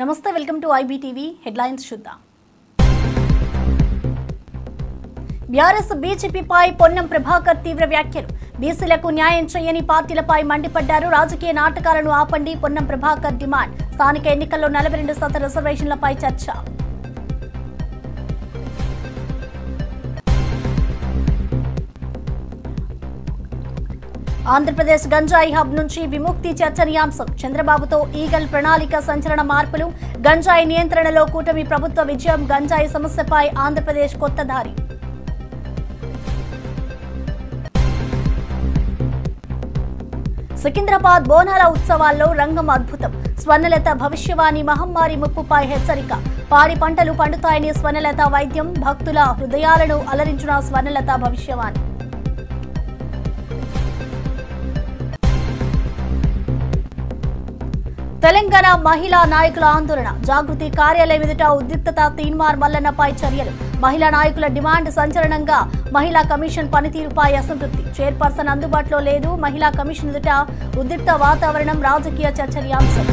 నమస్తే, welcome to IBTV headlines చూద్దాం. BRS బీజేపీపై Ponnam Prabhakar తీవ్ర వ్యాఖ్యలు. బీసీలకు న్యాయం చేయని పార్టీలపై మండిపడ్డారు. రాజకీయ నాటకాలను ఆపండి పొన్నం ప్రభాకర్ డిమాండ్. స్థానిక ఎన్నికల్లో 42% రిజర్వేషన్లపై చర్చ. ఆంధ్రప్రదేశ్ గంజాయి హబ్ నుంచి విముక్తి చర్చనీయాంశం. చంద్రబాబుతో ఈగల్ ప్రణాళిక సంచలన మార్పులు. గంజాయి నియంత్రణలో కూటమి ప్రభుత్వ విజయం. గంజాయి సమస్యపై ఆంధ్రప్రదేశ్ కొత్త దారి. సికింద్రాబాద్ బోనాల ఉత్సవాల్లో రంగం అద్భుతం. స్వర్ణలత భవిష్యవాణి. మహమ్మారి ముప్పుపై హెచ్చరిక. పాడి పంటలు పండుతాయని స్వర్ణలత వైద్యం. భక్తుల హృదయాలను అలరించిన స్వర్ణలత భవిష్యవాణి. తెలంగాణ మహిళా నాయకుల ఆందోళన. జాగృతి కార్యాలయం ఎదుట ఉద్రిక్తత. తీన్మార్ మల్లన్నపై చర్యలు. మహిళా నాయకుల డిమాండ్ సంచలనంగా. మహిళా కమిషన్ పనితీరుపై అసంతృప్తి. చైర్పర్సన్ అందుబాటులో లేదు. మహిళా కమిషన్ ఎదుట ఉద్రిక్త వాతావరణం. రాజకీయ చర్చనీయాంశం.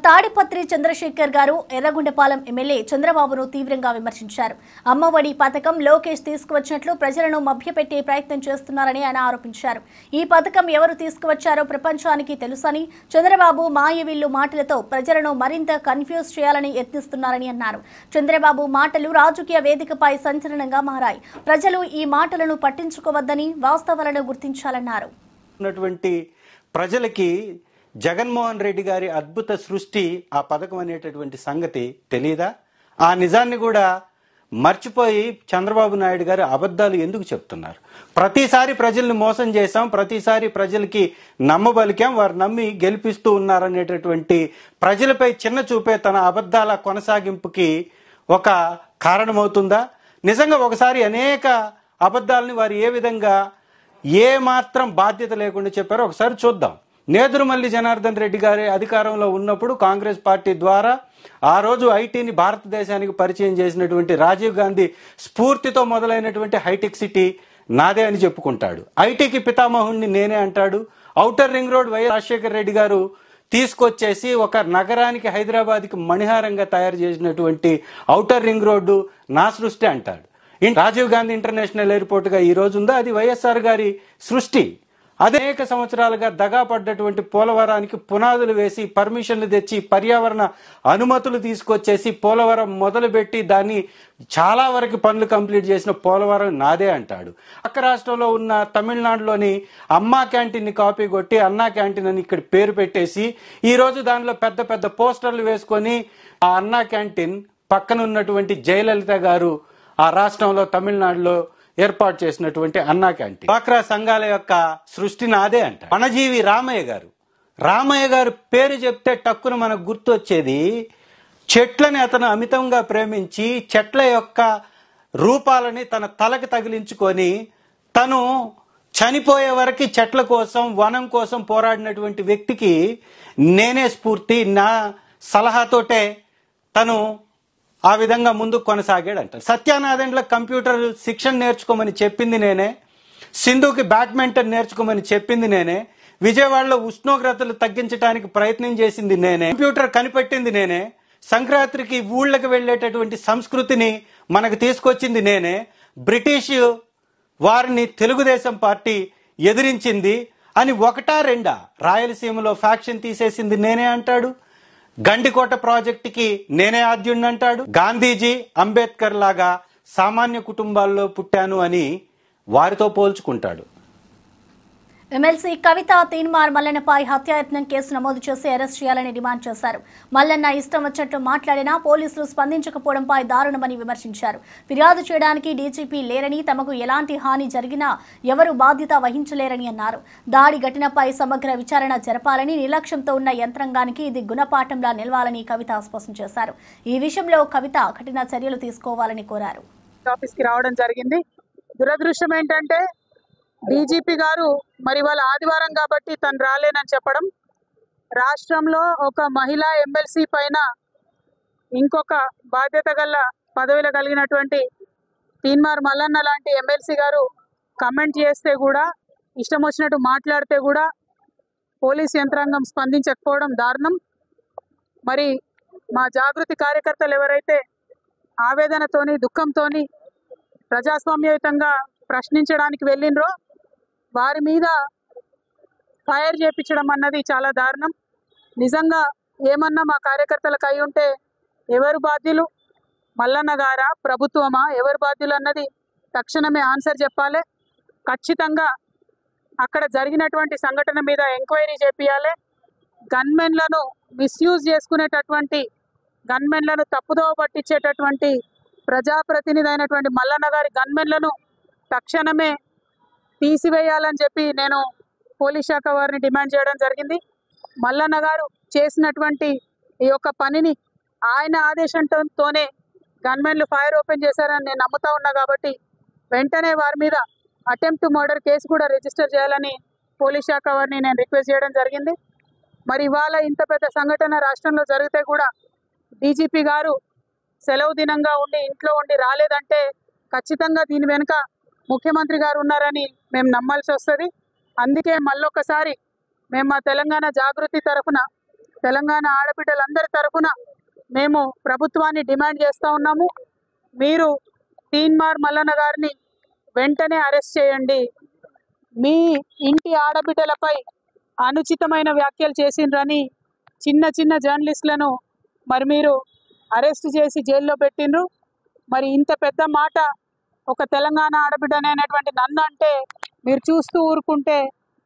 తాడిపత్రి చంద్రశేఖర్ గారు ఎర్రగొండపాలెం ఎమ్మెల్యే చంద్రబాబును తీవ్రంగా విమర్శించారు. అమ్మఒడి పథకం లోకేష్ తీసుకువచ్చినట్లు ప్రజలను మభ్యపెట్టే ప్రయత్నం చేస్తున్నారని ఆయన ఆరోపించారు. ఈ పథకం ఎవరు తీసుకువచ్చారో ప్రపంచానికి తెలుసని, చంద్రబాబు మాయవిల్లు మాటలతో ప్రజలను మరింత కన్ఫ్యూజ్ చేయాలని యత్నిస్తున్నారని అన్నారు. చంద్రబాబు మాటలు రాజకీయ వేదికపై సంచలనంగా మారాయి. ప్రజలు ఈ మాటలను పట్టించుకోవద్దని, వాస్తవాలను గుర్తించాలన్నారు. ప్రజలకి జగన్మోహన్ రెడ్డి గారి అద్భుత సృష్టి ఆ పథకం అనేటటువంటి సంగతి తెలియదా? ఆ నిజాన్ని కూడా మర్చిపోయి చంద్రబాబు నాయుడు గారు అబద్ధాలు ఎందుకు చెప్తున్నారు? ప్రతిసారి ప్రజల్ని మోసం చేశాం, ప్రతిసారి ప్రజలకి నమ్మబలికాం, వారు నమ్మి గెలిపిస్తూ ఉన్నారనేటటువంటి ప్రజలపై చిన్న చూపే తన అబద్ధాల కొనసాగింపుకి ఒక కారణమవుతుందా? నిజంగా ఒకసారి అనేక అబద్ధాలని వారు ఏ విధంగా ఏ మాత్రం బాధ్యత లేకుండా చెప్పారో ఒకసారి చూద్దాం. నేదురుమల్లి జనార్దన్ రెడ్డి గారి అధికారంలో ఉన్నప్పుడు కాంగ్రెస్ పార్టీ ద్వారా ఆ రోజు ఐటీని భారతదేశానికి పరిచయం చేసినటువంటి రాజీవ్ గాంధీ స్ఫూర్తితో మొదలైనటువంటి హైటెక్ సిటీ నాదే అని చెప్పుకుంటాడు. ఐటీకి పితామహుణ్ణి నేనే అంటాడు. Outer ring road YS Rajasekhara Reddy గారు తీసుకొచ్చేసి ఒక నగరానికి, హైదరాబాద్కి మణిహారంగా తయారు చేసినటువంటి ఔటర్ రింగ్ రోడ్డు నా సృష్టి అంటాడు. రాజీవ్ గాంధీ ఇంటర్నేషనల్ ఎయిర్పోర్ట్ గా ఈ రోజు ఉందా? అది వైఎస్ఆర్ గారి సృష్టి. అనేక సంవత్సరాలుగా దగా పడ్డటువంటి పోలవరానికి పునాదులు వేసి, పర్మిషన్లు తెచ్చి, పర్యావరణ అనుమతులు తీసుకొచ్చేసి పోలవరం మొదలుపెట్టి దాన్ని చాలా వరకు పనులు కంప్లీట్ చేసిన పోలవరం నాదే అంటాడు. పక్క రాష్ట్రంలో ఉన్న తమిళనాడులోని అమ్మా క్యాంటీన్ ని కాపీ కొట్టి అన్నా క్యాంటీన్ అని ఇక్కడ పేరు పెట్టేసి ఈ రోజు దానిలో పెద్ద పెద్ద పోస్టర్లు వేసుకొని ఆ అన్నా క్యాంటీన్ పక్కన ఉన్నటువంటి జయలలిత గారు ఆ రాష్ట్రంలో తమిళనాడులో ఏర్పాటు చేసినటువంటి అన్నా క్యాంటీన్. డ్వాక్రా సంఘాల యొక్క సృష్టి నాదే అంట. పణజీవి రామయ్య గారు పేరు చెప్తే టక్కున మనకు గుర్తొచ్చేది చెట్లని అతను అమితంగా ప్రేమించి చెట్ల యొక్క రూపాలని తన తలకు తగిలించుకొని తను చనిపోయే వరకు చెట్ల కోసం, వనం కోసం పోరాడినటువంటి వ్యక్తికి నేనే స్ఫూర్తి. నా సలహాతోటే తను ఆ విధంగా ముందుకు కొనసాగాడంట. సత్యానారాయణలో కంప్యూటర్ శిక్షణ నేర్చుకోమని చెప్పింది నేనే. సింధుకి బ్యాడ్మింటన్ నేర్చుకోమని చెప్పింది నేనే. విజయవాడలో ఉష్ణోగ్రతలు తగ్గించడానికి ప్రయత్నం చేసింది నేనే. కంప్యూటర్ కనిపెట్టింది నేనే. సంక్రాంతికి ఊళ్ళకి వెళ్లేటటువంటి సంస్కృతిని మనకు తీసుకొచ్చింది నేనే. బ్రిటిష్ వారిని తెలుగుదేశం పార్టీ ఎదిరించింది అని ఒకటా రెండా? రాయలసీమలో ఫ్యాక్షన్ తీసేసింది నేనే అంటాడు. గండికోట ప్రాజెక్టుకి నేనే ఆద్యుణ్ణి అంటాడు. గాంధీజీ, అంబేద్కర్ లాగా సామాన్య కుటుంబాల్లో పుట్టాను అని వారితో పోల్చుకుంటాడు. ఎమ్మెల్సీ కవిత తీన్మార్ మల్లన్నపై హత్యాయత్నం కేసు నమోదు చేసి అరెస్ట్ చేయాలని డిమాండ్ చేశారు. మల్లన్న ఇష్టం వచ్చినట్లు మాట్లాడినా పోలీసులు స్పందించకపోవడంపై దారుణమని విమర్శించారు. ఫిర్యాదు చేయడానికి డీజీపీ లేరని, తమకు ఎలాంటి హాని జరిగినా ఎవరు బాధ్యత వహించలేరని అన్నారు. దాడి ఘటనపై సమగ్ర విచారణ జరపాలని, నిర్లక్ష్యంతో ఉన్న యంత్రాంగానికి ఇది గుణపాఠంలా నిలవాలని కవిత స్పష్టం చేశారు. ఈ విషయంలో కవిత కఠిన చర్యలు తీసుకోవాలని కోరారు. ఆఫీస్కి రావడం జరిగింది. దురదృష్టం ఏంటంటే డీజీపీ గారు మరి వాళ్ళ ఆదివారం కాబట్టి తను రాలేనని చెప్పడం, రాష్ట్రంలో ఒక మహిళా ఎమ్మెల్సీ పైన ఇంకొక బాధ్యత గల పదవిలో కలిగినటువంటి తీన్మార్ మల్లన్న లాంటి ఎమ్మెల్సీ గారు కమెంట్ చేస్తే కూడా, ఇష్టం వచ్చినట్టు మాట్లాడితే కూడా పోలీస్ యంత్రాంగం స్పందించకపోవడం దారుణం. మరి మా జాగృతి కార్యకర్తలు ఎవరైతే ఆవేదనతోని దుఃఖంతోని ప్రజాస్వామ్యయుతంగా ప్రశ్నించడానికి వెళ్ళినరో వారి మీద ఫైర్ చేపించడం అన్నది చాలా దారుణం. నిజంగా ఏమన్నా మా కార్యకర్తలకు అయి ఉంటే ఎవరు బాధ్యులు, మల్లన్న గారా, ప్రభుత్వమా, ఎవరు బాధ్యులు అన్నది తక్షణమే ఆన్సర్ చెప్పాలి. ఖచ్చితంగా అక్కడ జరిగినటువంటి సంఘటన మీద ఎంక్వైరీ చేపియాలి. గన్మెన్లను మిస్యూజ్ చేసుకునేటటువంటి, గన్మెన్లను తప్పుదోవ పట్టించేటటువంటి ప్రజాప్రతినిధి అయినటువంటి మల్లన్న గారి గన్మెన్లను తక్షణమే తీసివేయాలని చెప్పి నేను పోలీస్ శాఖ వారిని డిమాండ్ చేయడం జరిగింది. మల్లన్న గారు చేసినటువంటి ఈ యొక్క పనిని ఆయన ఆదేశంతోనే గన్మెన్లు ఫైర్ ఓపెన్ చేశారని నేను నమ్ముతా ఉన్నా కాబట్టి వెంటనే వారి మీద అటెంప్ట్ టు మర్డర్ కేసు కూడా రిజిస్టర్ చేయాలని పోలీస్ శాఖ వారిని నేను రిక్వెస్ట్ చేయడం జరిగింది. మరి ఇవాళ ఇంత పెద్ద సంఘటన రాష్ట్రంలో జరిగితే కూడా డీజీపీ గారు సెలవు దినంగా ఉండి ఇంట్లో ఉండి రాలేదంటే ఖచ్చితంగా దీని వెనుక ముఖ్యమంత్రి గారు ఉన్నారని మేము నమ్మాల్సి వస్తుంది. అందుకే మళ్ళొకసారి మేము మా తెలంగాణ జాగృతి తరఫున, తెలంగాణ ఆడబిడ్డలందరి తరఫున మేము ప్రభుత్వాన్ని డిమాండ్ చేస్తూ ఉన్నాము. మీరు తీన్మార్ మల్లన్న గారిని వెంటనే అరెస్ట్ చేయండి. మీ ఇంటి ఆడబిడ్డలపై అనుచితమైన వ్యాఖ్యలు చేసిండ్రని చిన్న చిన్న జర్నలిస్టులను మరి మీరు అరెస్ట్ చేసి జైల్లో పెట్టిండ్రు. మరి ఇంత పెద్ద మాట ఒక తెలంగాణ ఆడబిడ్డనైనటువంటి నన్ను అంటే మీరు చూస్తూ ఊరుకుంటే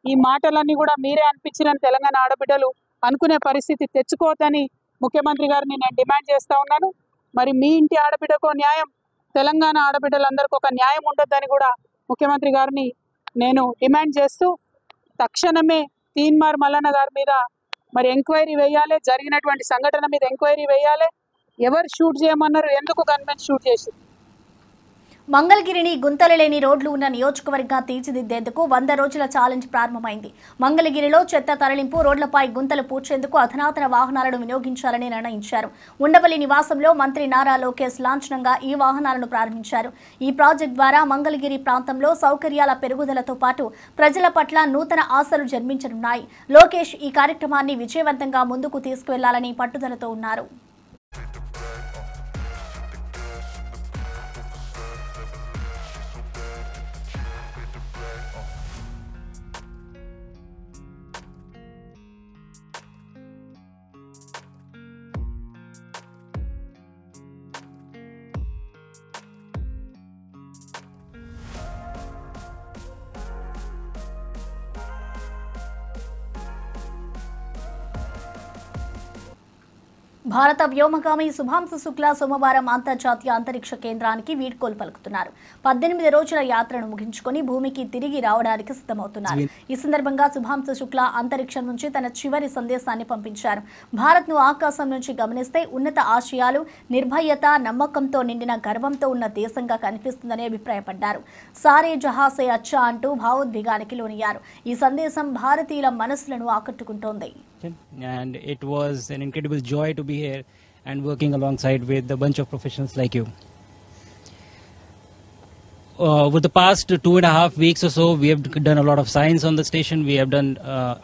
ఈ మాటలన్నీ కూడా మీరే అనిపించినని తెలంగాణ ఆడబిడ్డలు అనుకునే పరిస్థితి తెచ్చుకోవద్దని ముఖ్యమంత్రి గారిని నేను డిమాండ్ చేస్తూ ఉన్నాను. మరి మీ ఇంటి ఆడబిడ్డకో న్యాయం, తెలంగాణ ఆడబిడ్డలందరికీ ఒక న్యాయం ఉండొద్దని కూడా ముఖ్యమంత్రి గారిని నేను డిమాండ్ చేస్తూ తక్షణమే తీన్మార్ మల్లన్న గారి మీద మరి ఎంక్వైరీ వేయాలి. జరిగినటువంటి సంఘటన మీద ఎంక్వైరీ వేయాలి. ఎవరు షూట్ చేయమన్నారు, ఎందుకు గన్మెన్ షూట్ చేసి? మంగళగిరిని గుంతలు లేని రోడ్లు ఉన్న నియోజకవర్గంగా తీర్చిదిద్దేందుకు 100 రోజుల ఛాలెంజ్ ప్రారంభమైంది. మంగళగిరిలో చెత్త తరలింపు, రోడ్లపై గుంతలు పూడ్చేందుకు అధునాతన వాహనాలను వినియోగించాలని నిర్ణయించారు. ఉండవల్లి నివాసంలో మంత్రి నారా లోకేష్ లాంఛనంగా ఈ వాహనాలను ప్రారంభించారు. ఈ ప్రాజెక్టు ద్వారా మంగళగిరి ప్రాంతంలో సౌకర్యాల పెరుగుదలతో పాటు ప్రజల పట్ల నూతన ఆశలు జన్మించనున్నాయి. లోకేష్ ఈ కార్యక్రమాన్ని విజయవంతంగా ముందుకు తీసుకువెళ్లాలని పట్టుదలతో ఉన్నారు. భారత వ్యోమగామి శుభాంశు శుక్లా సోమవారం అంతర్జాతీయ అంతరిక్ష కేంద్రానికి వీడ్కోలు పలుకుతున్నారు. 18 రోజుల యాత్రను ముగించుకొని భూమికి తిరిగి రావడానికి సిద్ధమవుతున్నారు. ఈ సందర్భంగా శుభాంశు శుక్లా అంతరిక్షం నుంచి తన చివరి సందేశాన్ని పంపించారు. భారత్ను ఆకాశం నుంచి గమనిస్తే ఉన్నత ఆశయాలు, నిర్భయత, నమ్మకంతో నిండిన గర్వంతో ఉన్న దేశంగా కనిపిస్తుందని అభిప్రాయపడ్డారు. సారే జహాసే అచ్చా అంటూ భావోద్వేగానికి లోనయ్యారు. ఈ సందేశం భారతీయుల మనసులను ఆకట్టుకుంటోంది. And it was an incredible joy to be here and working alongside with a bunch of professionals like you. Over the past 2.5 weeks or so, we have done a lot of science on the station. We have done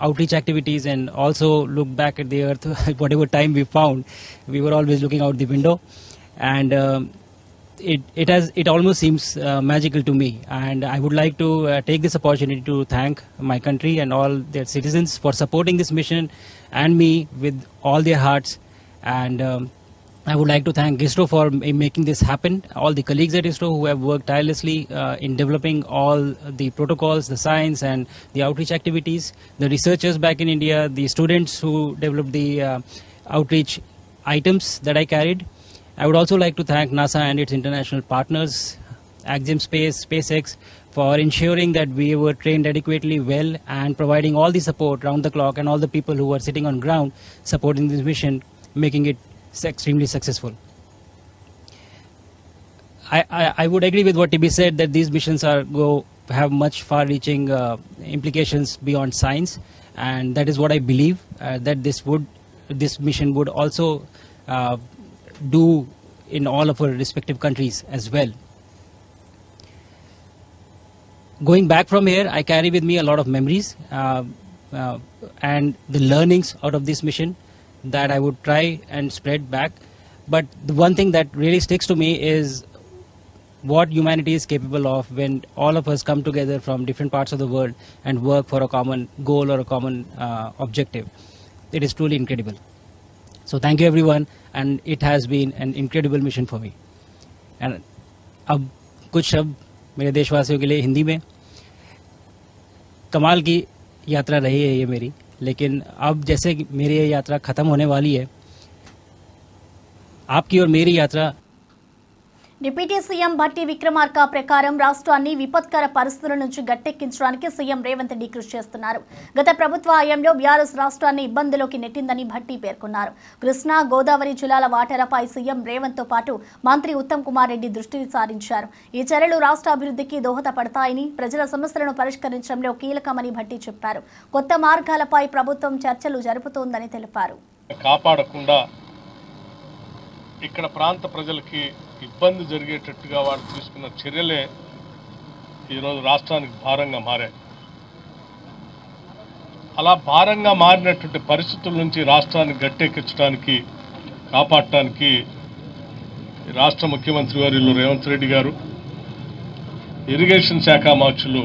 outreach activities and also looked back at the earth. Whatever time we found, we were always looking out the window, and it almost seems magical to me. And I would like to take this opportunity to thank my country and all their citizens for supporting this mission and me with all their hearts. And I would like to thank ISRO for making this happen. All the colleagues at ISRO who have worked tirelessly in developing all the protocols, the science and the outreach activities. The researchers back in India, the students who developed the outreach items that I carried. I would also like to thank NASA and its international partners, Axiom Space, SpaceX, for ensuring that we were trained adequately well and providing all the support round the clock, and all the people who were sitting on ground supporting this mission, making it extremely successful. I would agree with what TB said, that these missions have much far-reaching implications beyond science, and that is what I believe that this mission would also do in all of our respective countries as well. Going back from here, I carry with me a lot of memories. and the learnings out of this mission that I would try and spread back. But the one thing that really sticks to me is what humanity is capable of when all of us come together from different parts of the world and work for a common goal or a common objective. It is truly incredible. So thank you everyone, and it has been an incredible mission for me. And अब कुछ शब्द मेरे देशवासियों के लिए हिंदी में. कमाल की यात्रा रही है ये मेरी, लेकिन अब जैसे मेरी ये यात्रा ख़त्म होने वाली है, आपकी और मेरी यात्रा. డిప్యూటీ సీఎం భట్టి విక్రమార్క ప్రకారం రాష్ట్రాన్ని విపత్కర పరిస్థితుల నుంచి గట్టెక్కించడానికి సీఎం రేవంత్ రెడ్డి కృషి చేస్తున్నారు. గత ప్రభుత్వ హయాంలో బీఆర్ఎస్ రాష్ట్రాన్ని ఇబ్బందులోకి నెట్టిందని భట్టి పేర్కొన్నారు. కృష్ణా గోదావరి జిల్లాల వాటరాపై సీఎం రేవంత్ తో పాటు మంత్రి ఉత్తమ్ కుమార్ రెడ్డి దృష్టిని సారించారు. ఈ చర్యలు రాష్ట్ర అభివృద్ధికి దోహదపడతాయని, ప్రజల సమస్యలను పరిష్కరించడంలో కీలకమని భట్టి చెప్పారు. కొత్త మార్గాలపై ప్రభుత్వం చర్చలు జరుపుతోందని తెలిపారు. కాపాడకుండా ఇక్కడ ప్రాంత ప్రజలకి ఇబ్బంది జరిగేటట్టుగా వారు తీసుకున్న చర్యలే ఈరోజు రాష్ట్రానికి భారంగా మారాయి. అలా భారంగా మారినటువంటి పరిస్థితుల నుంచి రాష్ట్రాన్ని గట్టెక్కించడానికి, కాపాడటానికి రాష్ట్ర ముఖ్యమంత్రి వర్యులు రేవంత్ రెడ్డి గారు, ఇరిగేషన్ శాఖ మంత్రులు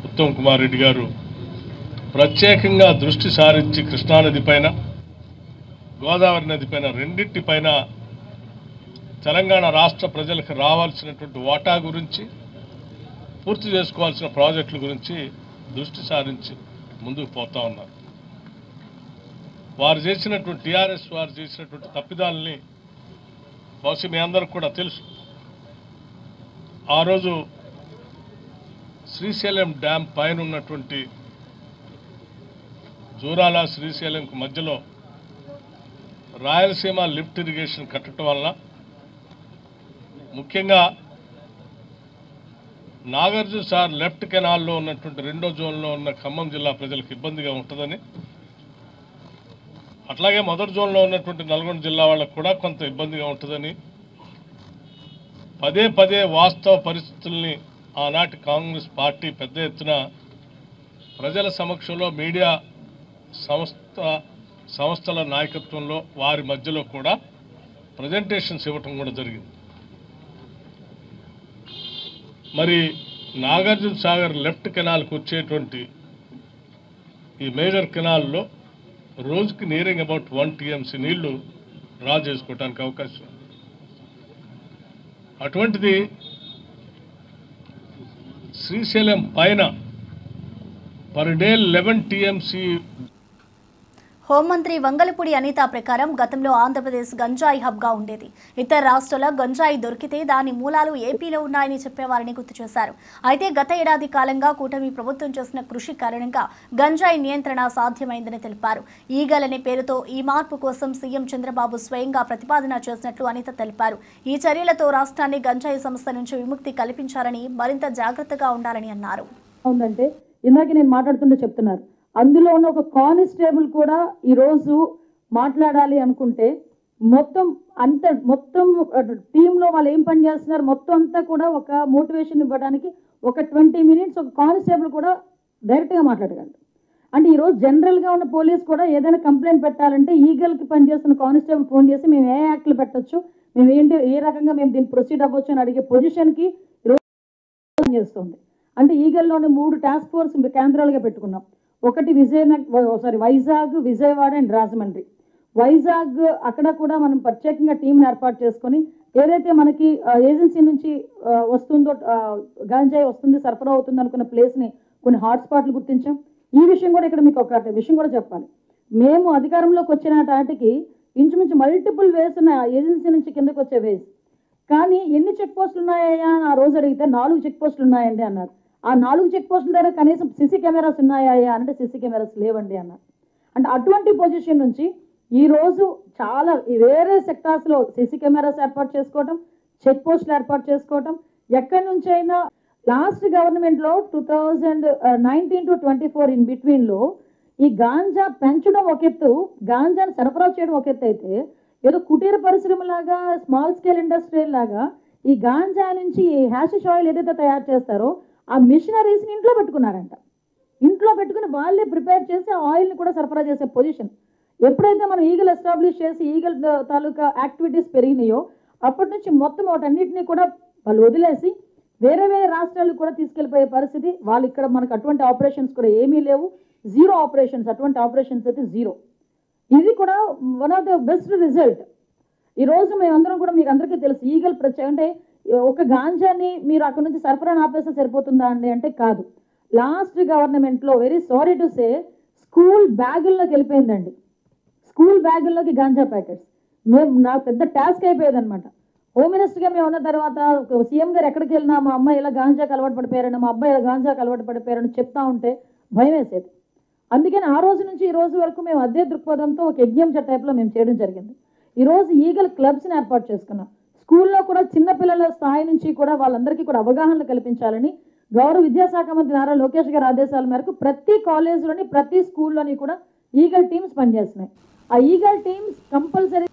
ఉత్తమ్ కుమార్ రెడ్డి గారు ప్రత్యేకంగా దృష్టి సారించి కృష్ణానది పైన, గోదావరి నది పైన, రెండింటిపైన తెలంగాణ రాష్ట్ర ప్రజలకు రావాల్సినటువంటి వాటా గురించి, పూర్తి చేసుకోవాల్సిన ప్రాజెక్టుల గురించి దృష్టి సారించి ముందుకు పోతా ఉన్నారు. వారు చేసినటువంటి టీఆర్ఎస్ వారు చేసినటువంటి తప్పిదాలని బహుశా మీ అందరికి కూడా తెలుసు. ఆ రోజు శ్రీశైలం డ్యామ్ పైన ఉన్నటువంటి జూరాల శ్రీశైలంకు మధ్యలో రాయలసీమ లిఫ్ట్ ఇరిగేషన్ కట్టడం వల్ల ముఖ్యంగా నాగార్జున సార్ లెఫ్ట్ కెనాల్లో ఉన్నటువంటి రెండో జోన్లో ఉన్న ఖమ్మం జిల్లా ప్రజలకు ఇబ్బందిగా ఉంటుందని, అట్లాగే మొదటి జోన్లో ఉన్నటువంటి నల్గొండ జిల్లా వాళ్ళకు కూడా కొంత ఇబ్బందిగా ఉంటుందని పదే పదే వాస్తవ పరిస్థితుల్ని ఆనాటి కాంగ్రెస్ పార్టీ పెద్ద ఎత్తున ప్రజల సమక్షంలో మీడియా సంస్థల నాయకత్వంలో వారి మధ్యలో కూడా ప్రజెంటేషన్స్ ఇవ్వటం కూడా జరిగింది. మరి నాగార్జున సాగర్ లెఫ్ట్ కెనాల్కి వచ్చేటువంటి ఈ మేజర్ కెనాల్లో రోజుకి నియరింగ్ అబౌట్ 1 TMC నీళ్లు డ్రా చేసుకోవడానికి అవకాశం ఉంది. అటువంటిది శ్రీశైలం పైన పర్ డే 11 TMC. హోంమంత్రి వంగలపూడి అనిత ప్రకారం గతంలో ఆంధ్రప్రదేశ్ గంజాయి హబ్గా ఉండేది. ఇతర రాష్ట్రాల్లో గంజాయి దొరికితే దాని మూలాలు ఏపీలో ఉన్నాయని చెప్పేవారని గుర్తు చేశారు. అయితే గత ఏడాది కాలంగా కూటమి ప్రభుత్వం చేసిన కృషి కారణంగా గంజాయి నియంత్రణ సాధ్యమైందని తెలిపారు. ఈగల్ అనే పేరుతో ఈ మార్పు కోసం సీఎం చంద్రబాబు స్వయంగా ప్రతిపాదన చేసినట్లు అనిత తెలిపారు. ఈ చర్యలతో రాష్ట్రాన్ని గంజాయి సమస్య నుంచి విముక్తి కల్పించాలని, మరింత జాగ్రత్తగా ఉండాలని అన్నారు. ఇందాక నేను మాట్లాడుతుంటే చెప్తున్నారు, అందులో ఉన్న ఒక కానిస్టేబుల్ కూడా ఈరోజు మాట్లాడాలి అనుకుంటే మొత్తం టీంలో వాళ్ళు ఏం పని చేస్తున్నారు మొత్తం అంతా కూడా ఒక మోటివేషన్ ఇవ్వడానికి ఒక 20 minutes ఒక కానిస్టేబుల్ కూడా డైరెక్ట్గా మాట్లాడగలరు. అంటే ఈరోజు జనరల్గా ఉన్న పోలీస్ కూడా ఏదైనా కంప్లైంట్ పెట్టాలంటే ఈగల్కి పనిచేస్తున్న కానిస్టేబుల్ ఫోన్ చేసి మేము ఏ యాక్ట్లు పెట్టచ్చు, మేము ఏంటి ఏ రకంగా మేము దీన్ని ప్రొసీడ్ అవ్వచ్చు అని అడిగే పొజిషన్కి ఈరోజు చేస్తుంది. అంటే ఈగల్లోనే 3 టాస్క్ ఫోర్స్ కేంద్రాలుగా పెట్టుకున్నాం. ఒకటి వైజాగ్, విజయవాడ అండ్ రాజమండ్రి. వైజాగ్ అక్కడ కూడా మనం ప్రత్యేకంగా టీంని ఏర్పాటు చేసుకొని ఏదైతే మనకి ఏజెన్సీ నుంచి వస్తుందో గంజాయి వస్తుంది, సరఫరా అవుతుంది అనుకున్న ప్లేస్ని కొన్ని హాట్స్పాట్లు గుర్తించాం. ఈ విషయం కూడా ఇక్కడ మీకు ఒక విషయం కూడా చెప్పాలి. మేము అధికారంలోకి వచ్చిన నాటికి ఇంచుమించు మల్టిపుల్ వేస్ ఉన్న ఏజెన్సీ నుంచి కిందకు వచ్చే వేస్, కానీ ఎన్ని చెక్ పోస్టులు ఉన్నాయా అని ఆ రోజు అడిగితే 4 చెక్ పోస్టులు ఉన్నాయండి అన్నారు. ఆ 4 చెక్ పోస్టుల దగ్గర కనీసం సీసీ కెమెరాస్ ఉన్నాయా అంటే సీసీ కెమెరాస్ లేవండి అన్నారు. అంటే అటువంటి పొజిషన్ నుంచి ఈరోజు చాలా వేరే సెక్టార్స్లో సీసీ కెమెరాస్ ఏర్పాటు చేసుకోవటం, చెక్ పోస్టులు ఏర్పాటు చేసుకోవటం, ఎక్కడి నుంచి అయినా లాస్ట్ గవర్నమెంట్లో 2019 to 24 ఇన్ బిట్వీన్లో ఈ గాంజా పెంచడం ఒక ఎత్తు, గాంజాని సరఫరా చేయడం ఒక ఎత్తు అయితే, ఏదో కుటీర పరిశ్రమలాగా స్మాల్ స్కేల్ ఇండస్ట్రీ లాగా ఈ గాంజా నుంచి ఈ హ్యాషిష్ ఆయిల్ ఏదైతే తయారు చేస్తారో ఆ మిషనరీస్ని ఇంట్లో పెట్టుకున్నారంట. ఇంట్లో పెట్టుకుని వాళ్ళే ప్రిపేర్ చేసి ఆ ఆయిల్ని కూడా సరఫరా చేసే పొజిషన్. ఎప్పుడైతే మనం ఈగల్ ఎస్టాబ్లిష్ చేసి ఈగల్ తాలూకా యాక్టివిటీస్ పెరిగినాయో అప్పటి నుంచి మొత్తం వాటన్నిటిని కూడా వాళ్ళు వదిలేసి వేరే వేరే రాష్ట్రాలకు కూడా తీసుకెళ్ళిపోయే పరిస్థితి. వాళ్ళు ఇక్కడ మనకు అటువంటి ఆపరేషన్స్ కూడా ఏమీ లేవు, జీరో ఆపరేషన్స్, అటువంటి ఆపరేషన్స్ అయితే జీరో. ఇది కూడా one of the best result. ఈరోజు మేమందరం కూడా మీకు అందరికీ తెలుసు ఈగల్ అంటే ఒక గాంజాని మీరు అక్కడ నుంచి సరఫరా ఆపేస్తే సరిపోతుందా అండి అంటే కాదు. లాస్ట్ గవర్నమెంట్లో very sorry to say school బ్యాగుల్లోకి వెళ్ళిపోయిందండి. స్కూల్ బ్యాగుల్లోకి గాంజా ప్యాకెట్స్. నాకు పెద్ద టాస్క్ అయిపోయేది అనమాట. హోమ్ మినిస్టర్గా మేము ఉన్న తర్వాత సీఎం గారు ఎక్కడికి వెళ్ళినా మా అమ్మాయి ఇలా గాంజాకి అలవాటు పడిపోయారని, మా అబ్బాయి ఇలా గాంజాకి అలవాటు పడిపోయారని చెప్తా ఉంటే భయం వేసేది. అందుకని ఆ రోజు నుంచి ఈ రోజు వరకు మేము అదే దృక్పథంతో ఒక యజ్ఞం టైప్లో మేము చేయడం జరిగింది. ఈరోజు ఈగల్ క్లబ్స్ని ఏర్పాటు చేసుకున్నాం. స్కూల్లో కూడా చిన్నపిల్లల స్థాయి నుంచి కూడా వాళ్ళందరికీ కూడా అవగాహన కల్పించాలని గౌరవ విద్యాశాఖ మంత్రి నారా లోకేష్ గారి ఆదేశాల మేరకు ప్రతి కాలేజీలోని ప్రతి స్కూల్లోని కూడా ఈగల్ టీమ్స్ పనిచేస్తున్నాయి. ఆ ఈగల్ టీమ్స్ కంపల్సరీ.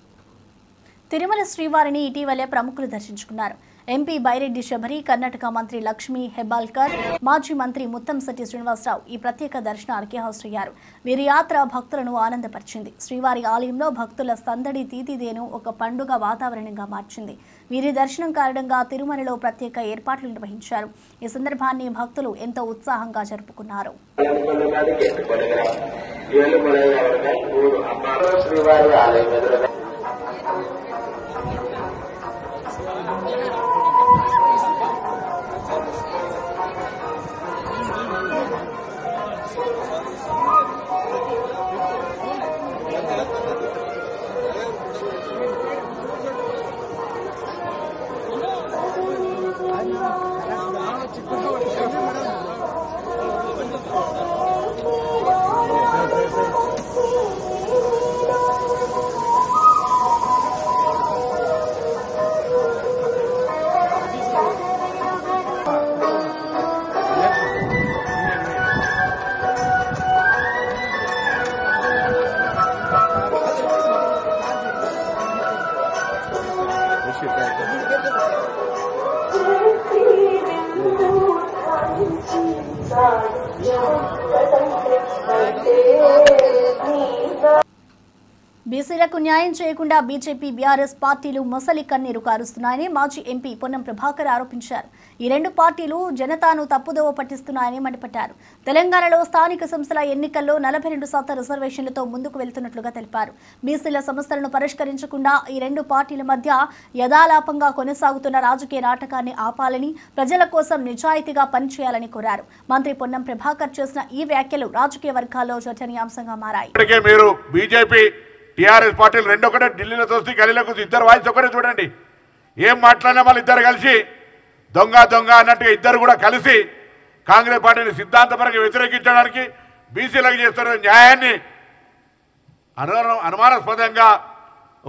తిరుమల శ్రీవారిని ఇటీవలే ప్రముఖులు దర్శించుకున్నారు. ఎంపీ బైరెడ్డి శబరి, కర్ణాటక మంత్రి లక్ష్మీ హెబ్బాల్కర్, మాజీ మంత్రి ముత్తంశెట్టి శ్రీనివాసరావు ఈ ప్రత్యేక దర్శనానికి హాజరయ్యారు. వీరి యాత్ర భక్తులను ఆనందపరిచింది. శ్రీవారి ఆలయంలో భక్తుల సందడి తీతిదేను ఒక పండుగ వాతావరణంగా మార్చింది. వీరి దర్శనం కారణంగా తిరుమలలో ప్రత్యేక ఏర్పాట్లు నిర్వహించారు. ఈ సందర్భాన్ని భక్తులు ఎంతో ఉత్సాహంగా జరుపుకున్నారు. బీసీలకు న్యాయం చేయకుండా బీజేపీ, బీఆర్ఎస్ పార్టీలు మొసలి కన్నీరు కారుస్తున్నాయని మాజీ ఎంపీ పొన్నం ప్రభాకర్ ఆరోపించారు. ఈ రెండు పార్టీలు జనతాను తప్పుదోవ పట్టిస్తున్నాయని మండిపడ్డారు. తెలంగాణలో స్థానిక సంస్థల ఎన్నికల్లో 42% రిజర్వేషన్లతో ముందుకు వెళ్తున్నట్లుగా తెలిపారు. బీసీల సమస్యలను పరిష్కరించకుండా ఈ రెండు పార్టీల మధ్య యథాలాపంగా కొనసాగుతున్న రాజకీయ నాటకాన్ని ఆపాలని, ప్రజల కోసం నిజాయితీగా పనిచేయాలని కోరారు. మంత్రి పొన్నం ప్రభాకర్ చేసిన ఈ వ్యాఖ్యలు రాజకీయ వర్గాల్లో చర్చనీయాంశంగా మారాయి. టీఆర్ఎస్ పార్టీలు రెండు ఒకటే, ఢిల్లీలో చూస్తే గలీలో కూర్చొని ఇద్దరు వాయిస్ ఒకటే. చూడండి ఏం మాట్లాడినా వాళ్ళు ఇద్దరు కలిసి దొంగ దొంగ అన్నట్టుగా ఇద్దరు కూడా కలిసి కాంగ్రెస్ పార్టీని సిద్ధాంతపరంగా వ్యతిరేకించడానికి బీసీలకు చేస్తున్న న్యాయాన్ని అనుమానాస్పదంగా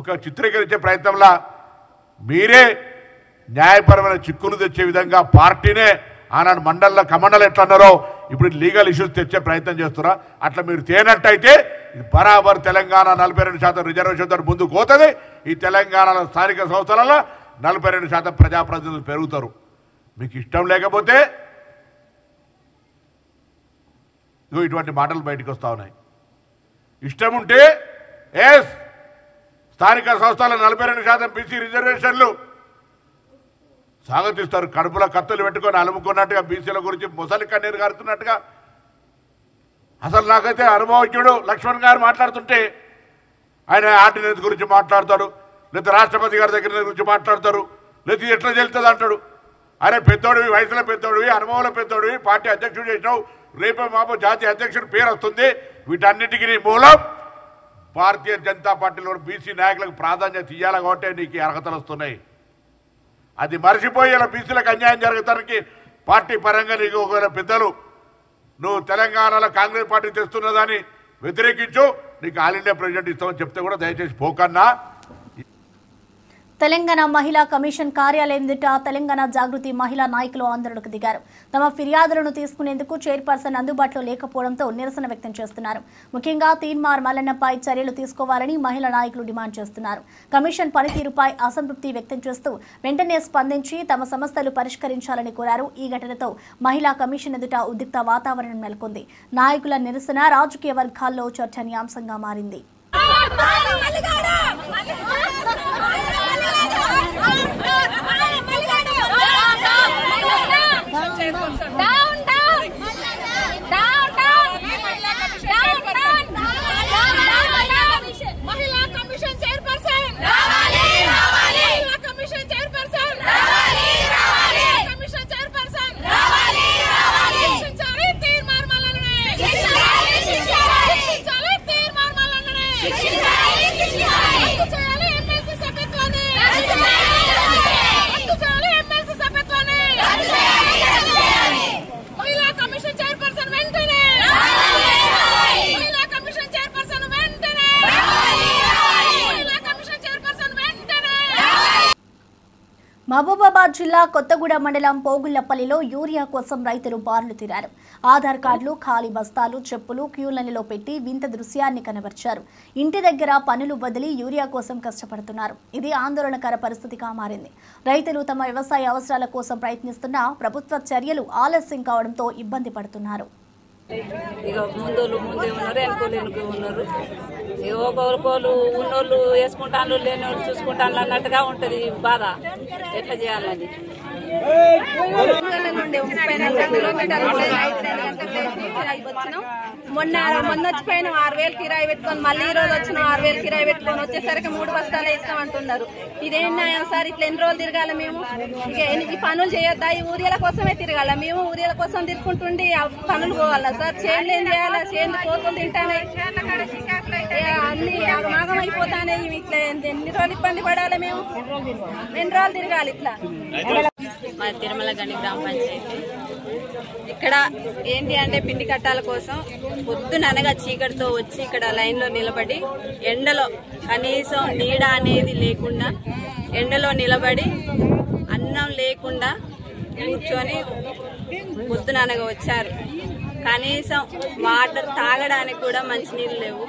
ఒక చిత్రీకరించే ప్రయత్నంలో మీరే న్యాయపరమైన చిక్కులు తెచ్చే విధంగా పార్టీనే ఆనాడు మండల్లో కమండలు ఎట్లా అన్నారో ఇప్పుడు లీగల్ ఇష్యూస్ తెచ్చే ప్రయత్నం చేస్తున్నా. అట్లా మీరు తేనట్టయితే బరాబర్ తెలంగాణ 42% రిజర్వేషన్తో ముందుకు పోతుంది. ఈ తెలంగాణలో స్థానిక సంస్థలలో 42% ప్రజాప్రతినిధులు పెరుగుతారు. మీకు ఇష్టం లేకపోతే ఇటువంటి మాటలు బయటకు వస్తూ ఉన్నాయి. ఇష్టం ఉంటే స్థానిక సంస్థల 42% బీసీ రిజర్వేషన్లు స్వాగతిస్తారు. కడుపులో కత్తులు పెట్టుకొని అలుముకున్నట్టుగా బీసీల గురించి ముసలి కన్నీరు గారుతున్నట్టుగా. అసలు నాకైతే అనుభవజ్ఞుడు లక్ష్మణ్ గారు మాట్లాడుతుంటే ఆయన ఆర్డినెన్స్ గురించి మాట్లాడతాడు, లేదా రాష్ట్రపతి గారి దగ్గర గురించి మాట్లాడతారు, లేదా ఎట్లా చెల్తుంది అంటాడు. అరే పెద్దోడివి, వయసులో పెద్దోడివి, అనుభవంలో పెద్దోడివి, పార్టీ అధ్యక్షుడు చేసినావు, రేపే మాపో జాతీయ అధ్యక్షుడు పేరు వస్తుంది. వీటన్నిటికీ మూలం భారతీయ జనతా పార్టీలో బీసీ నాయకులకు ప్రాధాన్యత ఇవ్వాలి కాబట్టి నీకు అర్హతలు వస్తున్నాయి. అది మర్చిపోయి ఇలా బీసీలకు అన్యాయం జరగటానికి పార్టీ పరంగా నీకు ఒకవేళ పెద్దలు నువ్వు తెలంగాణలో కాంగ్రెస్ పార్టీ తెస్తున్నదాన్ని వ్యతిరేకించు, నీకు ఆల్ ఇండియా ప్రెసిడెంట్ ఇస్తామని చెప్తే కూడా దయచేసి పోకన్నా. తెలంగాణ మహిళా కమిషన్ కార్యాలయం ఎదుట తెలంగాణ జాగృతి మహిళా నాయకులు ఆందోళనకు దిగారు. తమ ఫిర్యాదులను తీసుకునేందుకు చైర్పర్సన్ అందుబాటులో లేకపోవడంతో నిరసన వ్యక్తం చేస్తున్నారు. ముఖ్యంగా తీన్మార్ మల్లన్నపై చర్యలు తీసుకోవాలని మహిళా నాయకులు డిమాండ్ చేస్తున్నారు. కమిషన్ పనితీరుపై అసంతృప్తి వ్యక్తం చేస్తూ వెంటనే స్పందించి తమ సమస్యలు పరిష్కరించాలని కోరారు. ఈ ఘటనతో మహిళా కమిషన్ ఎదుట ఉద్రిక్త వాతావరణం నెలకొంది. నాయకుల నిరసన రాజకీయ వర్గాల్లో చర్చనీయాంశంగా మారింది. మహబూబాబాద్ జిల్లా కొత్తగూడెం మండలం పోగుళ్లపల్లిలో యూరియా కోసం రైతులు బారులు తీరారు. ఆధార్ కార్డులు, ఖాళీ బస్తాలు, చెప్పులు క్యూలైన్లలో పెట్టి వింత దృశ్యాన్ని కనబర్చారు. ఇంటి దగ్గర పనులు వదిలి యూరియా కోసం కష్టపడుతున్నారు. ఇది ఆందోళనకర పరిస్థితిగా మారింది. రైతులు తమ వ్యవసాయ అవసరాల కోసం ప్రయత్నిస్తున్నా ప్రభుత్వ చర్యలు ఆలస్యం కావడంతో ఇబ్బంది పడుతున్నారు. ఇక ముందోళ్ళు ముందే ఉన్నారు, వెనుకోలు ఉన్నారు. ఇక ఒకరు ఉన్నోళ్ళు వేసుకుంటాను, లేని వాళ్ళు చూసుకుంటాను అన్నట్టుగా ఉంటది బాధ. ఎట్లా చేయాలని 34 కిలోమీటర్లు మొన్న వచ్చిపోయినాం 6,000 కిరాయి పెట్టుకొని, మళ్ళీ ఈ రోజు వచ్చినాం 6,000 కిరాయి పెట్టుకొని. వచ్చేసరికి 3 బస్తాలు వేస్తామంటున్నారు. ఇదేం న్యాయం సార్? ఇట్లా ఎన్ని రోజులు తిరగాల మేము? ఇక ఈ పనులు చేయొద్దా? ఈ ఊరియల కోసమే తిరగాల మేము? ఊరియల కోసం తిరుగుతుంటుండి పనులు పోవాలా సార్? చేనులు ఏం చేయాలా? చేనులు కోతులు తింటానే, అన్ని ఆగమాగం అయిపోతానే. ఇట్లా ఎన్ని రోజులు ఇబ్బంది పడాలి మేము? ఎన్ని రోజులు తిరగాలి ఇట్లా? మా తిరుమల గని గ్రామ పంచాయతీ ఇక్కడ ఏంటి అంటే పిండి కట్టాల కోసం పొద్దుననగా చీకటితో వచ్చి ఇక్కడ లైన్ లో నిలబడి ఎండలో కనీసం నీడ అనేది లేకుండా ఎండలో నిలబడి అన్నం లేకుండా కూర్చొని పొద్దుననగా వచ్చారు. కనీసం వాటర్ తాగడానికి కూడా మంచినీళ్ళు లేవు.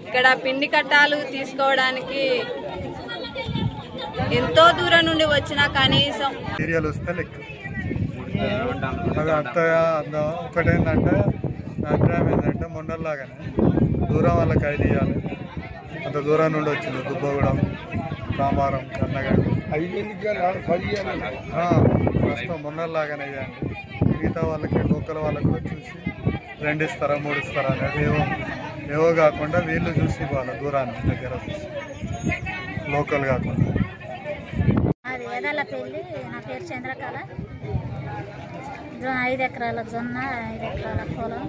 ఇక్కడ పిండి కట్టాలు తీసుకోవడానికి ఎంతో దూరం నుండి వచ్చినా కనీసం ఒకటేంటంటే నా అభిప్రాయం ఏంటంటే మొన్నలాగానే దూరం వాళ్ళకి ఐదు ఇవ్వాలి. అంత దూరం నుండి వచ్చింది దుబ్బగూడెం, రామారం, కన్నగండి ప్రస్తుతం మొన్నలాగానే ఇవ్వండి. మిగతా వాళ్ళకి లోకల్ వాళ్ళకి కూడా చూసి 2 ఇస్తారా 3 ఇస్తారా అనేది ఏవో కాకుండా వీళ్ళు చూసి ఇవ్వాలి. దూరాన్ని దగ్గర చూసి లోకల్ కాకుండా. అది ఏదాలపల్లి. నా పేరు చంద్రకళ. 5 ఎకరాల జొన్న, 5 ఎకరాల పొలం.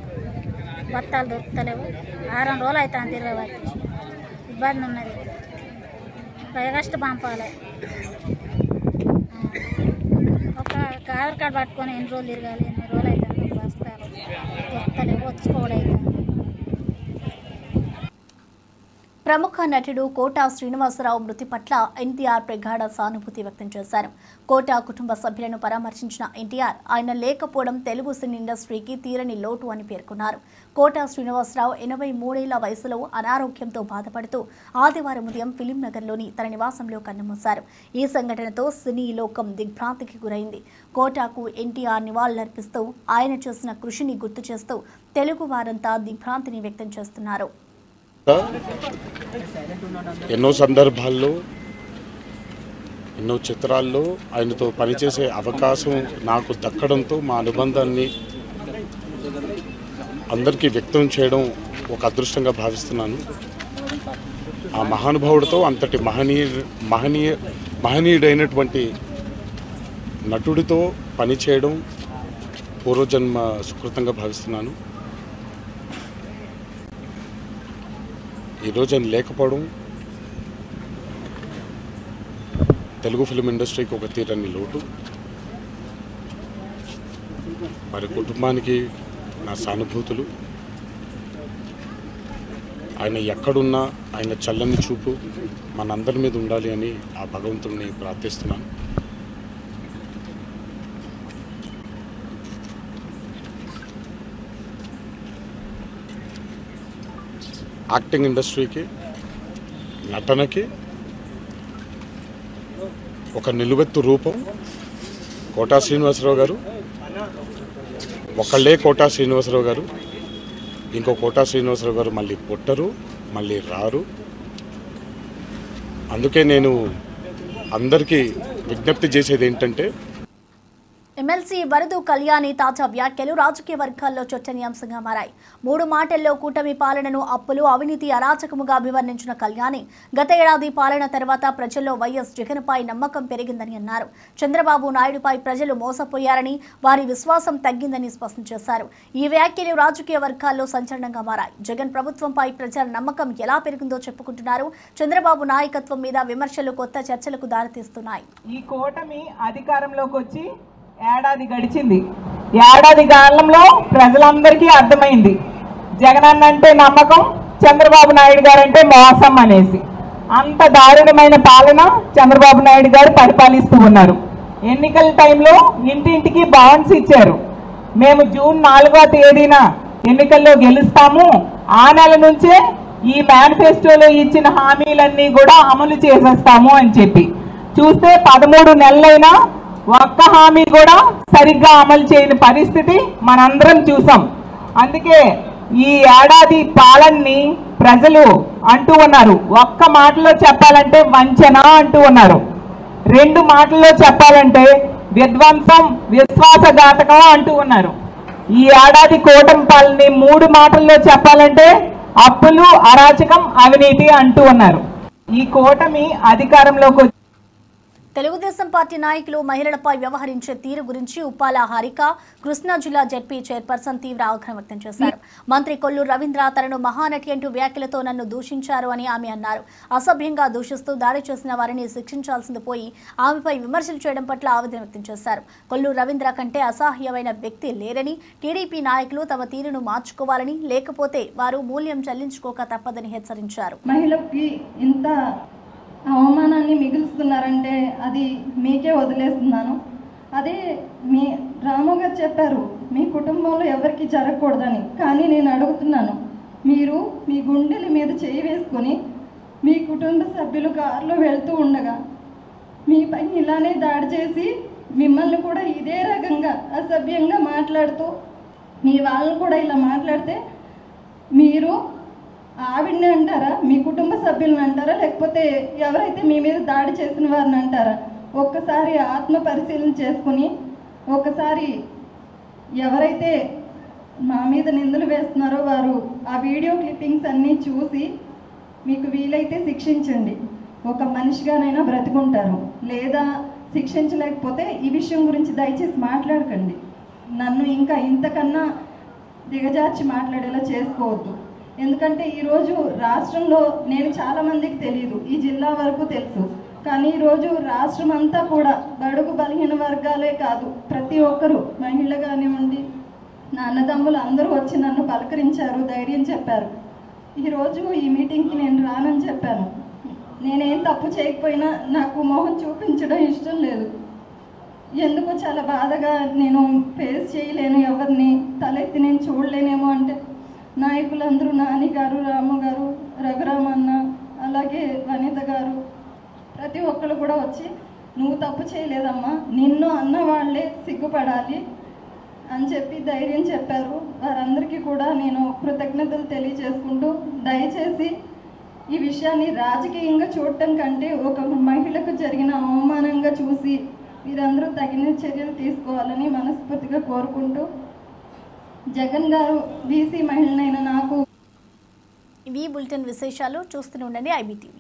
బత్తాలు దొరుకుతలేవు. 6 రోజులు అవుతాను తిరగబట్టి. ఇబ్బంది ఉన్నది. ఆగస్టు పంపాలి. ఒక ఆధార్ కార్డు పట్టుకొని ఎన్ని రోజులు తిరగాలి? 8 రోజులు అవుతాను. బస్తాలు దొరుకుతలేవు. వచ్చుకోవడం. ప్రముఖ నటుడు కోటా శ్రీనివాసరావు మృతి పట్ల ఎన్టీఆర్ ప్రగాఢ సానుభూతి వ్యక్తం చేశారు. కోటా కుటుంబ సభ్యులను పరామర్శించిన ఎన్టీఆర్ ఆయన లేకపోవడం తెలుగు సినీ ఇండస్ట్రీకి తీరని లోటు అని పేర్కొన్నారు. కోటా శ్రీనివాసరావు 83 ఏళ్ల వయసులో అనారోగ్యంతో బాధపడుతూ ఆదివారం ఉదయం ఫిలిం నగర్లోని తన నివాసంలో కన్నుమూశారు. ఈ సంఘటనతో సినీ లోకం దిగ్భ్రాంతికి గురైంది. కోటాకు ఎన్టీఆర్ నివాళులర్పిస్తూ ఆయన చేసిన కృషిని గుర్తు చేస్తూ తెలుగు వారంతా దిగ్భ్రాంతిని వ్యక్తం చేస్తున్నారు. ఎన్నో సందర్భాల్లో ఎన్నో చిత్రాల్లో ఆయనతో పనిచేసే అవకాశం నాకు దక్కడంతో మా అనుబంధాన్ని అందరికీ వ్యక్తం చేయడం ఒక అదృష్టంగా భావిస్తున్నాను. ఆ మహానుభావుడితో అంతటి మహనీయుడైనటువంటి నటుడితో పనిచేయడం పూర్వజన్మ సుకృతంగా భావిస్తున్నాను. ఈరోజు ఆయన లేకపోవడం తెలుగు ఫిలిం ఇండస్ట్రీకి ఒక తీరని లోటు. వారి కుటుంబానికి నా సానుభూతులు. ఆయన ఎక్కడున్నా ఆయన చల్లని చూపు మనందరి మీద ఉండాలి అని ఆ భగవంతుడిని ప్రార్థిస్తున్నాను. యాక్టింగ్ ఇండస్ట్రీకి, నటనకి ఒక నిలువెత్తు రూపం కోటా శ్రీనివాసరావు గారు. ఒకళ్ళే కోటా శ్రీనివాసరావు గారు, ఇంకో కోటా శ్రీనివాసరావు గారు మళ్ళీ పుట్టరు, మళ్ళీ రారు. అందుకే నేను అందరికీ విజ్ఞప్తి చేసేది ఏంటంటే, ఎమ్మెల్సీ వరదు కళ్యాణి తాజా వ్యాఖ్యలు రాజకీయ వర్గాల్లో చర్చనీయాంశంగా మారాయి. 3 మాటల్లో కూటమి పాలనను అప్పులు, అవినీతి, అరాచకముగా అభివర్ణించిన కళ్యాణి గత ఏడాది పాలన తర్వాత ప్రజల్లో వైఎస్ జగన్పై నమ్మకం పెరిగిందని అన్నారు. చంద్రబాబు నాయుడుపై ప్రజలు మోసపోయారని, వారి విశ్వాసం తగ్గిందని స్పష్టం చేశారు. ఈ వ్యాఖ్యలు రాజకీయ వర్గాల్లో సంచలనంగా మారాయి. జగన్ ప్రభుత్వంపై ప్రజల నమ్మకం ఎలా పెరిగిందో చెప్పుకుంటున్నారు. చంద్రబాబు నాయకత్వం మీద విమర్శలు కొత్త చర్చలకు దారితీస్తున్నాయి. ఈ కూటమి అధికారంలోకి వచ్చి ఏడాది గడిచింది. ఏడాది కాలంలో ప్రజలందరికీ అర్థమైంది జగన్ అంటే నమ్మకం, చంద్రబాబు నాయుడు గారు అంటే మోసం అనేసి. అంత దారుణమైన పాలన చంద్రబాబు నాయుడు గారు పరిపాలిస్తూ ఉన్నారు. ఎన్నికల టైంలో ఇంటింటికి బాండ్స్ ఇచ్చారు. మేము జూన్ 4వ తేదీన ఎన్నికల్లో గెలుస్తాము, ఆ నెల నుంచే ఈ మేనిఫెస్టోలో ఇచ్చిన హామీలన్నీ కూడా అమలు చేసేస్తాము అని చెప్పి చూస్తే 13 నెలలైనా ఒక్క హామీ కూడా సరిగ్గా అమలు చేయని పరిస్థితి మనందరం చూసాం. అందుకే ఈ ఏడాది పాలనని ప్రజలు అంటూ ఉన్నారు. ఒక్క మాటలో చెప్పాలంటే వంచన అంటూ ఉన్నారు. 2 మాటల్లో చెప్పాలంటే విధ్వంసం, విశ్వాసఘాతకం అంటూ ఉన్నారు. ఈ ఏడాది కూటమి పాలనని 3 మాటల్లో చెప్పాలంటే అప్పులు, అరాచకం, అవినీతి అంటూ ఉన్నారు. ఈ కూటమి అధికారంలోకి తెలుగుదేశం పార్టీ నాయకులు మహిళలపై వ్యవహరించే తీరు గురించి ఉప్పాల హారిక కృష్ణా జిల్లా జెడ్పీ చైర్పర్సన్ తీవ్ర ఆగ్రహం వ్యక్తం చేశారు. మంత్రి కొల్లూరు రవీంద్ర తనను మహానటి అంటూ వ్యాఖ్యలతో నన్ను దూషించారు అని ఆమె అన్నారు. అసభ్యంగా దూషిస్తూ దాడి చేసిన వారిని శిక్షించాల్సింది పోయి ఆమెపై విమర్శలు చేయడం పట్ల ఆవేదన వ్యక్తం చేశారు. కొల్లూరు రవీంద్ర కంటే అసహ్యమైన వ్యక్తి లేరని, టీడీపీ నాయకులు తమ తీరును మార్చుకోవాలని, లేకపోతే వారు మూల్యం చెల్లించుకోక తప్పదని హెచ్చరించారు. మహిళకి ఇంత అవమానాన్ని మిగులుస్తున్నారంటే అది మీకే వదిలేస్తున్నాను. అదే మీ రాము గారు చెప్పారు మీ కుటుంబంలో ఎవరికి జరగకూడదని. కానీ నేను అడుగుతున్నాను, మీరు మీ గుండెల మీద చేయి వేసుకొని మీ కుటుంబ సభ్యులు కారులో వెళ్తూ ఉండగా మీపై ఇలానే దాడి చేసి మిమ్మల్ని కూడా ఇదే రకంగా అసభ్యంగా మాట్లాడుతూ మీ వాళ్ళని కూడా ఇలా మాట్లాడితే మీరు ఆవిడని అంటారా, మీ కుటుంబ సభ్యులను అంటారా, లేకపోతే ఎవరైతే మీ మీద దాడి చేసిన వారిని అంటారా? ఒక్కసారి ఆత్మ పరిశీలన చేసుకుని ఒకసారి ఎవరైతే మా మీద నిందలు వేస్తున్నారో వారు ఆ వీడియో క్లిప్పింగ్స్ అన్నీ చూసి మీకు వీలైతే శిక్షించండి. ఒక మనిషిగానైనా బ్రతికుంటారు. లేదా శిక్షించలేకపోతే ఈ విషయం గురించి దయచేసి మాట్లాడకండి. నన్ను ఇంకా ఇంతకన్నా దిగజార్చి మాట్లాడేలా చేసుకోవద్దు. ఎందుకంటే ఈరోజు రాష్ట్రంలో నేను చాలామందికి తెలియదు, ఈ జిల్లా వరకు తెలుసు. కానీ ఈరోజు రాష్ట్రం అంతా కూడా బడుగు బలహీన వర్గాలే కాదు, ప్రతి ఒక్కరూ మహిళ కానివ్వండి, నా అన్నదమ్ములు అందరూ వచ్చి నన్ను పలకరించారు, ధైర్యం చెప్పారు. ఈరోజు ఈ మీటింగ్కి నేను రానని చెప్పాను. నేనేం తప్పు చేయకపోయినా నాకు మొహం చూపించడం ఇష్టం లేదు. ఎందుకో చాలా బాధగా నేను ఫేస్ చేయలేను, ఎవరిని తలెత్తి నేను చూడలేనేమో. అంటే నాయకులందరూ నాని గారు, రాము గారు, రఘురామన్న, అలాగే వనిత గారు, ప్రతి ఒక్కరు కూడా వచ్చి నువ్వు తప్పు చేయలేదమ్మా, నిన్ను అన్న వాళ్ళే సిగ్గుపడాలి అని చెప్పి ధైర్యం చెప్పారు. వారందరికీ కూడా నేను కృతజ్ఞతలు తెలియజేసుకుంటూ, దయచేసి ఈ విషయాన్ని రాజకీయంగా చూడటం కంటే ఒక మహిళకు జరిగిన అవమానంగా చూసి మీరందరూ తగిన చర్యలు తీసుకోవాలని మనస్ఫూర్తిగా కోరుకుంటూ, జగన్ గారు బీసీ మహిళనైన నాకు ఇవి బులెటిన్ విశేషాలు. చూస్తూనే ఉండండి IBTV.